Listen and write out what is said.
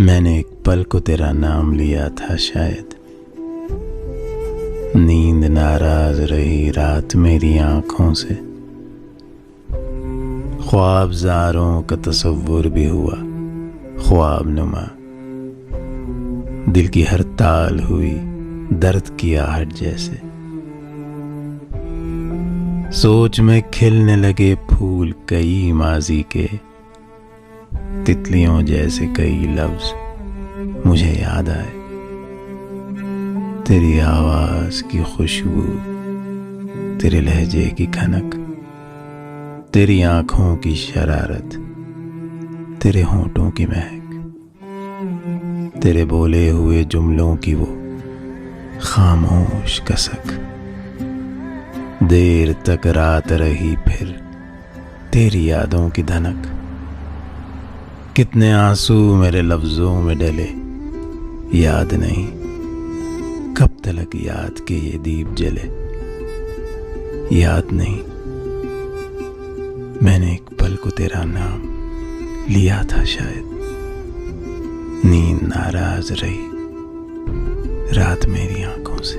मैंने एक पल को तेरा नाम लिया था शायद। नींद नाराज रही रात मेरी आंखों से। ख्वाबज़ारों का तसव्वुर भी हुआ ख्वाब नुमा। दिल की हर ताल हुई दर्द की आहट जैसे। सोच में खिलने लगे फूल कई माजी के। तितलियों जैसे कई लफ्ज मुझे याद आए। तेरी आवाज की खुशबू, तेरे लहजे की खनक, तेरी आंखों की शरारत, तेरे होंठों की महक, तेरे बोले हुए जुमलों की वो खामोश कसक। देर तक रात रही फिर तेरी यादों की धनक। कितने आंसू मेरे लफ्जों में डले याद नहीं। कब तलक याद के ये दीप जले याद नहीं। मैंने एक पल को तेरा नाम लिया था शायद। नींद नाराज रही रात मेरी आंखों से।